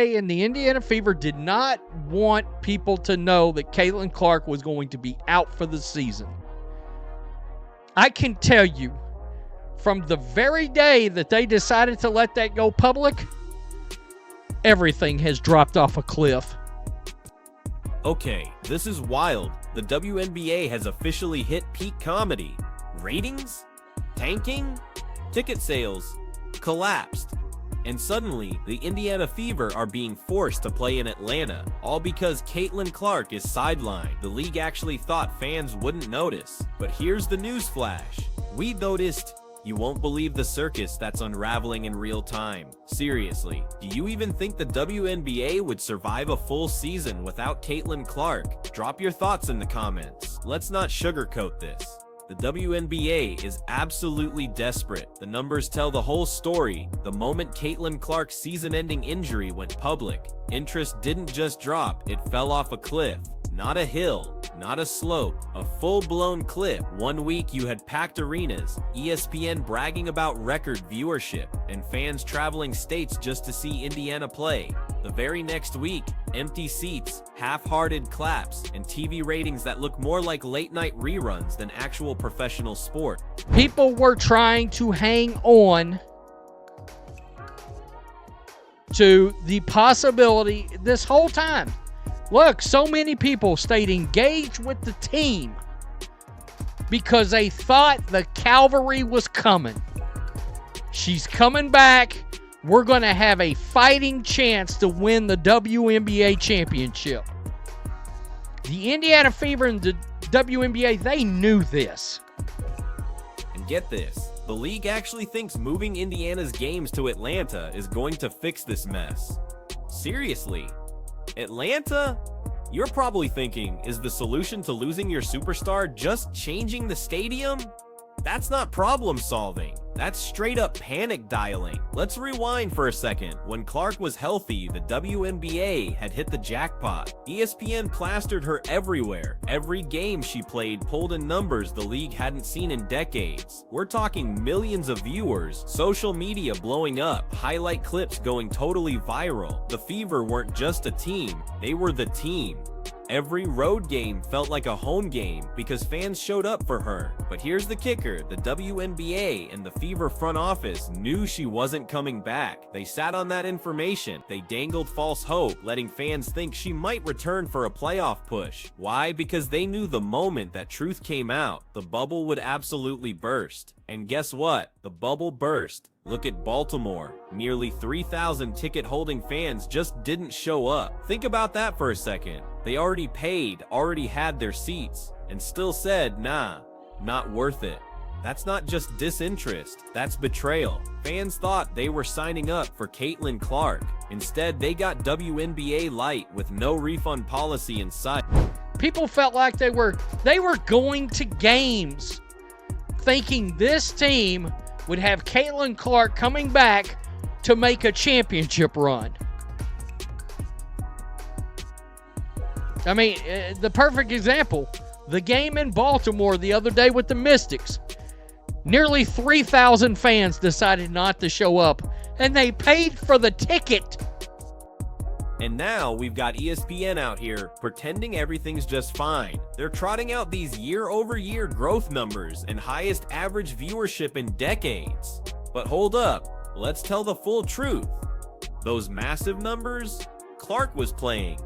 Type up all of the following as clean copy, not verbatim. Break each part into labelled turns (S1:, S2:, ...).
S1: And the Indiana Fever did not want people to know that Caitlin Clark was going to be out for the season. I can tell you, from the very day that they decided to let that go public, everything has dropped off a cliff.
S2: Okay, this is wild. The WNBA has officially hit peak comedy. Ratings? Tanking? Ticket sales? Collapsed. And suddenly, the Indiana Fever are being forced to play in Atlanta, all because Caitlin Clark is sidelined. The league actually thought fans wouldn't notice. But here's the newsflash. We noticed. You won't believe the circus that's unraveling in real time. Seriously, do you even think the WNBA would survive a full season without Caitlin Clark? Drop your thoughts in the comments. Let's not sugarcoat this. The WNBA is absolutely desperate. The numbers tell the whole story. The moment Caitlin Clark's season-ending injury went public, interest didn't just drop, it fell off a cliff. Not a hill, not a slope, a full-blown cliff. 1 week you had packed arenas, ESPN bragging about record viewership, and fans traveling states just to see Indiana play. The very next week, empty seats, half-hearted claps, and TV ratings that look more like late-night reruns than actual professional sport.
S1: People were trying to hang on to the possibility this whole time. Look, so many people stayed engaged with the team because they thought the cavalry was coming. She's coming back. We're going to have a fighting chance to win the WNBA championship. The Indiana Fever and the WNBA, they knew this.
S2: And get this, the league actually thinks moving Indiana's games to Atlanta is going to fix this mess. Seriously? Atlanta? You're probably thinking, is the solution to losing your superstar just changing the stadium? That's not problem solving. That's straight up panic dialing. Let's rewind for a second. When Clark was healthy, the WNBA had hit the jackpot. ESPN plastered her everywhere. Every game she played pulled in numbers the league hadn't seen in decades. We're talking millions of viewers, social media blowing up, highlight clips going totally viral. The Fever weren't just a team, they were the team. Every road game felt like a home game because fans showed up for her. But here's the kicker, the WNBA and the Fever front office knew she wasn't coming back. They sat on that information. They dangled false hope, letting fans think she might return for a playoff push. Why? Because they knew the moment that truth came out, the bubble would absolutely burst. And guess what? The bubble burst. Look at Baltimore. Nearly 3,000 ticket-holding fans just didn't show up. Think about that for a second. They already paid, already had their seats, and still said, nah, not worth it. That's not just disinterest, that's betrayal. Fans thought they were signing up for Caitlin Clark. Instead, they got WNBA light with no refund policy in sight.
S1: People felt like they were going to games thinking this team would have Caitlin Clark coming back to make a championship run. I mean, the perfect example, the game in Baltimore the other day with the Mystics. Nearly 3,000 fans decided not to show up, and they paid for the ticket.
S2: And now we've got ESPN out here pretending everything's just fine. They're trotting out these year-over-year growth numbers and highest average viewership in decades. But hold up, let's tell the full truth. Those massive numbers, Clark was playing.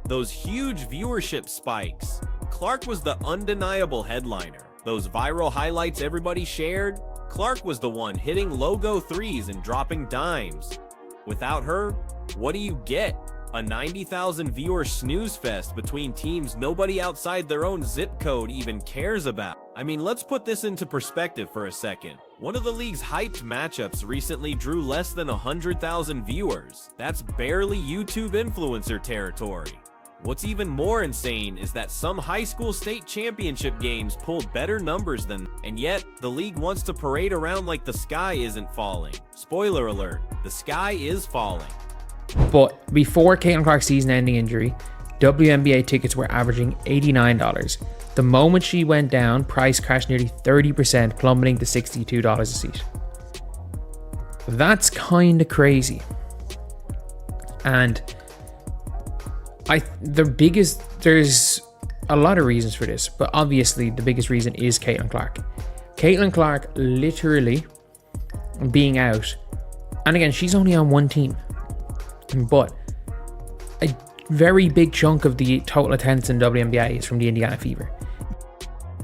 S2: Those huge viewership spikes, Clark was the undeniable headliner. Those viral highlights everybody shared, Clark was the one hitting logo threes and dropping dimes. Without her, what do you get? A 90,000 viewer snooze fest between teams nobody outside their own zip code even cares about. I mean, let's put this into perspective for a second. One of the league's hyped matchups recently drew less than 100,000 viewers. That's barely YouTube influencer territory. What's even more insane is that some high school state championship games pulled better numbers than, and yet the league wants to parade around like the sky isn't falling. Spoiler alert, the sky is falling.
S3: But before Caitlin Clark's season-ending injury, WNBA tickets were averaging $89. The moment she went down, price crashed nearly 30%, plummeting to $62 a seat. That's kind of crazy. And there's a lot of reasons for this, but obviously the biggest reason is Caitlin Clark. Caitlin Clark literally being out, and again, she's only on one team, but a very big chunk of the total attendance in WNBA is from the Indiana Fever.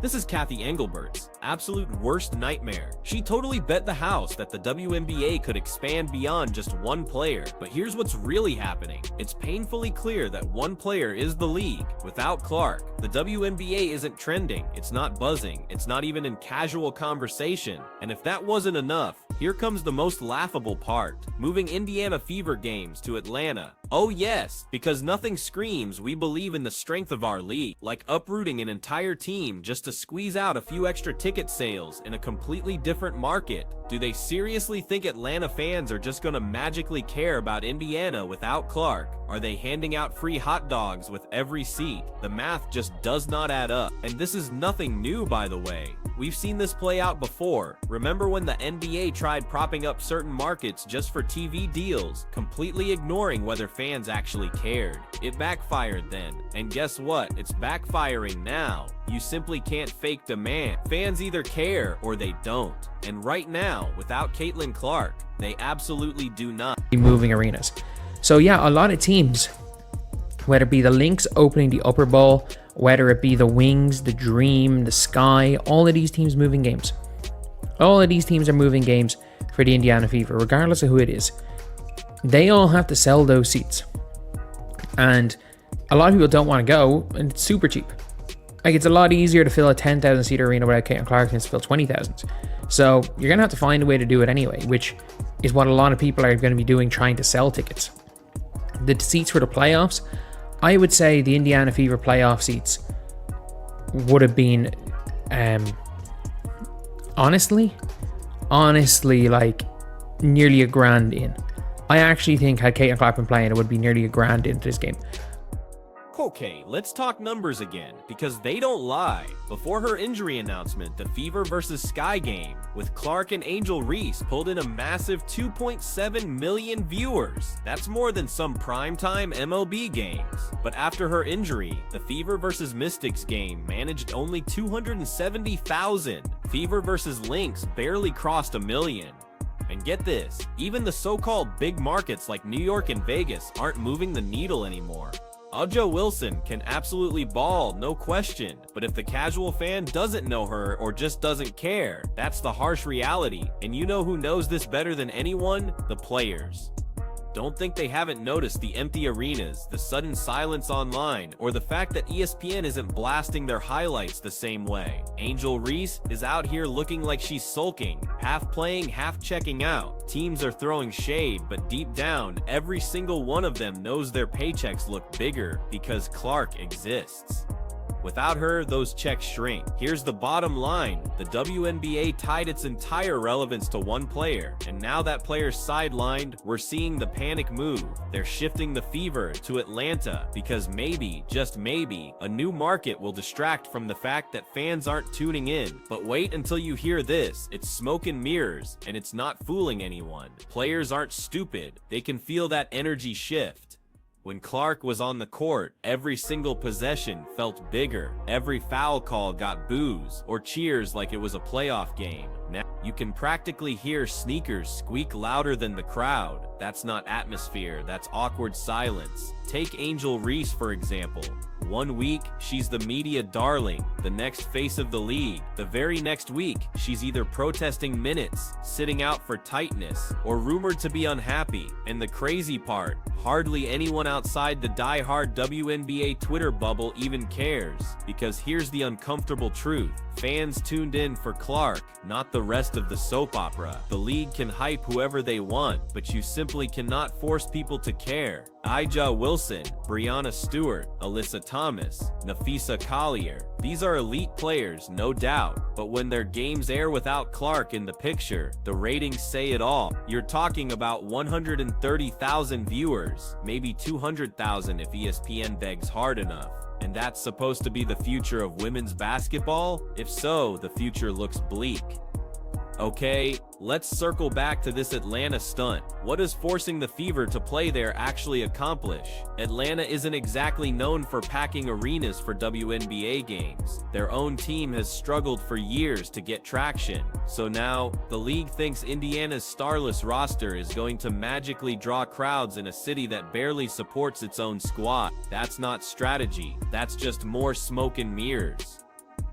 S2: This is Kathy Engelbert's absolute worst nightmare. She totally bet the house that the WNBA could expand beyond just one player. But here's what's really happening. It's painfully clear that one player is the league. Without Clark, the WNBA isn't trending, it's not buzzing, it's not even in casual conversation. And if that wasn't enough, here comes the most laughable part. Moving Indiana Fever games to Atlanta. Oh yes, because nothing screams we believe in the strength of our league like uprooting an entire team just to squeeze out a few extra ticket sales in a completely different market. Do they seriously think Atlanta fans are just gonna magically care about Indiana without Clark? Are they handing out free hot dogs with every seat? The math just does not add up. And this is nothing new, by the way. We've seen this play out before. Remember when the NBA tried propping up certain markets just for TV deals, completely ignoring whether fans actually cared? It backfired then. And guess what? It's backfiring now. You simply can't fake demand. Fans either care or they don't. And right now, without Caitlin Clark, they absolutely do not.
S3: Moving arenas. So yeah, a lot of teams, whether it be the Lynx opening the Upper Bowl, whether it be the Wings, the Dream, the Sky, all of these teams moving games. All of these teams are moving games for the Indiana Fever, regardless of who it is. They all have to sell those seats. And a lot of people don't want to go, and it's super cheap. Like, it's a lot easier to fill a 10,000 seat arena without Caitlin Clark than to fill 20,000. So you're going to have to find a way to do it anyway, which is what a lot of people are going to be doing, trying to sell tickets. The seats for the playoffs, I would say the Indiana Fever playoff seats would have been, honestly, like nearly $1,000 in. I actually think had Caitlin Clark been playing, it would be nearly $1,000 into this game.
S2: Okay, let's talk numbers again, because they don't lie. Before her injury announcement, the Fever versus Sky game, with Clark and Angel Reese pulled in a massive 2.7 million viewers. That's more than some primetime MLB games. But after her injury, the Fever versus Mystics game managed only 270,000. Fever versus Lynx barely crossed 1 million. And get this, even the so-called big markets like New York and Vegas aren't moving the needle anymore. A'ja Wilson can absolutely ball, no question, but if the casual fan doesn't know her or just doesn't care, that's the harsh reality. And you know who knows this better than anyone? The players. Don't think they haven't noticed the empty arenas, the sudden silence online, or the fact that ESPN isn't blasting their highlights the same way. Angel Reese is out here looking like she's sulking, half playing, half checking out. Teams are throwing shade, but deep down, every single one of them knows their paychecks look bigger because Clark exists. Without her, those checks shrink. Here's the bottom line. The WNBA tied its entire relevance to one player, and now that player's sidelined, we're seeing the panic move. They're shifting the Fever to Atlanta because maybe, just maybe, a new market will distract from the fact that fans aren't tuning in. But wait until you hear this. It's smoke and mirrors, and it's not fooling anyone. Players aren't stupid. They can feel that energy shift. When Clark was on the court, every single possession felt bigger. Every foul call got boos or cheers like it was a playoff game. Now you can practically hear sneakers squeak louder than the crowd. That's not atmosphere, that's awkward silence. Take Angel Reese, for example. 1 week, she's the media darling, the next face of the league. The very next week, she's either protesting minutes, sitting out for tightness, or rumored to be unhappy. And the crazy part, hardly anyone outside the die-hard WNBA Twitter bubble even cares. Because here's the uncomfortable truth. Fans tuned in for Clark, not the rest of the soap opera. The league can hype whoever they want, but you simply cannot force people to care. A'ja Wilson, Brianna Stewart, Alyssa Thomas, Nafisa Collier. These are elite players, no doubt, but when their games air without Clark in the picture, the ratings say it all. You're talking about 130,000 viewers, maybe 200,000 if ESPN begs hard enough. And that's supposed to be the future of women's basketball? If so, the future looks bleak. Okay, let's circle back to this Atlanta stunt. What does forcing the Fever to play there actually accomplish? Atlanta isn't exactly known for packing arenas for WNBA games. Their own team has struggled for years to get traction. So now, the league thinks Indiana's starless roster is going to magically draw crowds in a city that barely supports its own squad. That's not strategy, that's just more smoke and mirrors.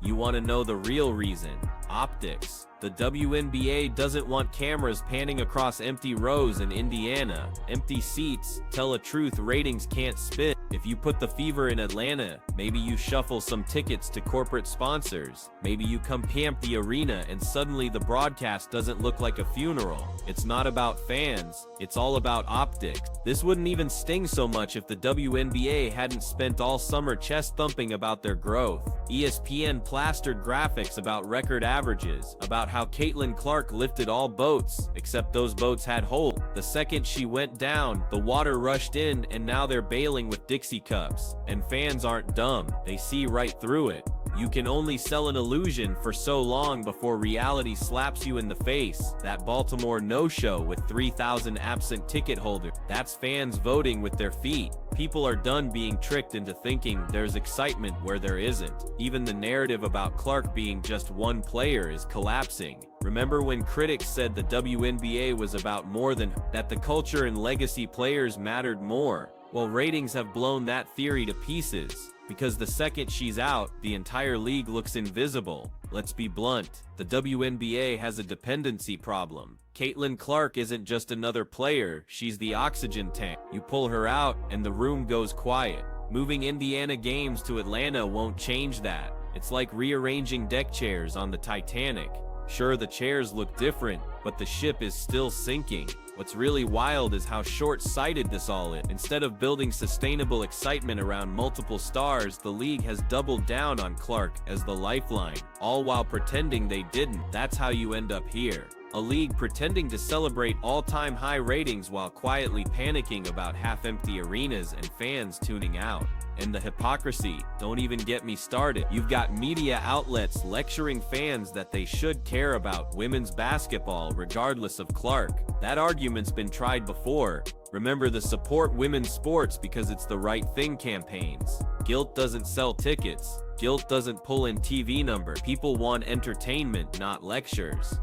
S2: You want to know the real reason? Optics. The WNBA doesn't want cameras panning across empty rows in Indiana. Empty seats tell a truth ratings can't spin. If you put the Fever in Atlanta, maybe you shuffle some tickets to corporate sponsors. Maybe you come camp the arena and suddenly the broadcast doesn't look like a funeral. It's not about fans, it's all about optics. This wouldn't even sting so much if the WNBA hadn't spent all summer chest thumping about their growth. ESPN plastered graphics about record averages, about how Caitlin Clark lifted all boats, except those boats had holes. The second she went down, the water rushed in and now they're bailing with Dixie cups. And fans aren't dumb, they see right through it. You can only sell an illusion for so long before reality slaps you in the face. That Baltimore no-show with 3,000 absent ticket holders, that's fans voting with their feet. People are done being tricked into thinking there's excitement where there isn't. Even the narrative about Clark being just one player is collapsing. Remember when critics said the WNBA was about more than that, the culture and legacy players mattered more? Well, ratings have blown that theory to pieces. Because the second she's out, the entire league looks invisible. Let's be blunt, the WNBA has a dependency problem. Caitlin Clark isn't just another player, she's the oxygen tank. You pull her out, and the room goes quiet. Moving Indiana games to Atlanta won't change that. It's like rearranging deck chairs on the Titanic. Sure, the chairs look different, but the ship is still sinking. What's really wild is how short-sighted this all is. Instead of building sustainable excitement around multiple stars, the league has doubled down on Clark as the lifeline, all while pretending they didn't. That's how you end up here. A league pretending to celebrate all-time high ratings while quietly panicking about half-empty arenas and fans tuning out. And the hypocrisy, don't even get me started. You've got media outlets lecturing fans that they should care about women's basketball regardless of Clark. That argument's been tried before. Remember the support women's sports because it's the right thing campaigns. Guilt doesn't sell tickets. Guilt doesn't pull in TV numbers. People want entertainment, not lectures.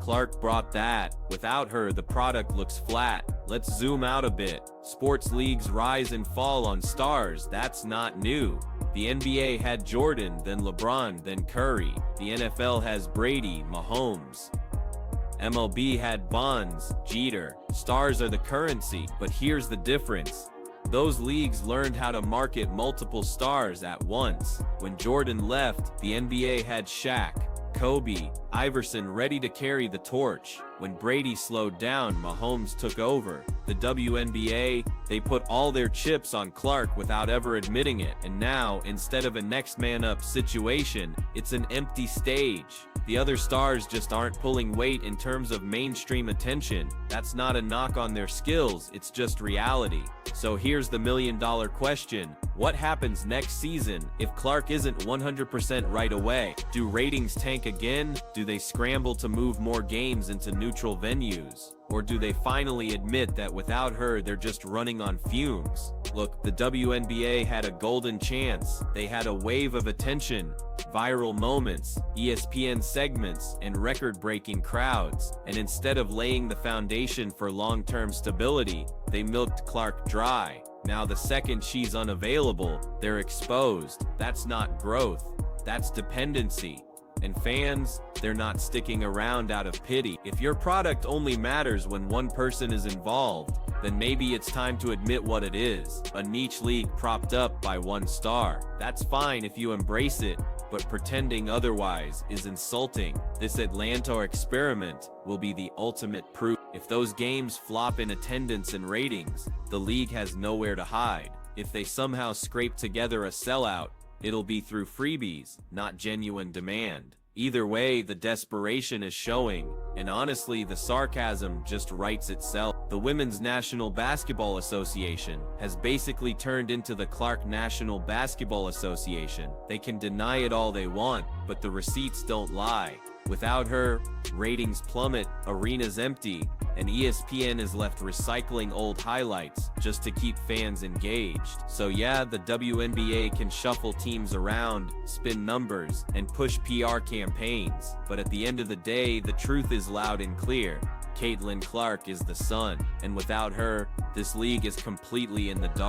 S2: Clark brought that. Without her, the product looks flat. Let's zoom out a bit. Sports leagues rise and fall on stars. That's not new. The NBA had Jordan, then LeBron, then Curry. The NFL has Brady, Mahomes. MLB had Bonds, Jeter. Stars are the currency, but here's the difference. Those leagues learned how to market multiple stars at once. When Jordan left, the NBA had Shaq, Kobe, Iverson ready to carry the torch. When Brady slowed down, Mahomes took over. The WNBA, they put all their chips on Clark without ever admitting it. And now, instead of a next man up situation, it's an empty stage. The other stars just aren't pulling weight in terms of mainstream attention. That's not a knock on their skills, it's just reality. So here's the million-dollar question. What happens next season if Clark isn't 100% right away? Do ratings tank again? Do they scramble to move more games into neutral venues? Or do they finally admit that without her, they're just running on fumes? Look, the WNBA had a golden chance. They had a wave of attention, viral moments, ESPN segments, and record-breaking crowds. And instead of laying the foundation for long-term stability, they milked Clark dry. Now the second she's unavailable, they're exposed. That's not growth, that's dependency. And fans, they're not sticking around out of pity. If your product only matters when one person is involved, then maybe it's time to admit what it is. A niche league propped up by one star. That's fine if you embrace it, but pretending otherwise is insulting. This Atlanta experiment will be the ultimate proof. If those games flop in attendance and ratings, the league has nowhere to hide. If they somehow scrape together a sellout, it'll be through freebies, not genuine demand. Either way, the desperation is showing, and honestly, the sarcasm just writes itself. The Women's National Basketball Association has basically turned into the Clark National Basketball Association. They can deny it all they want, but the receipts don't lie. Without her, ratings plummet, arenas empty, and ESPN is left recycling old highlights just to keep fans engaged. So yeah, the WNBA can shuffle teams around, spin numbers, and push PR campaigns, but at the end of the day, the truth is loud and clear. Caitlin Clark is the sun, and without her, this league is completely in the dark.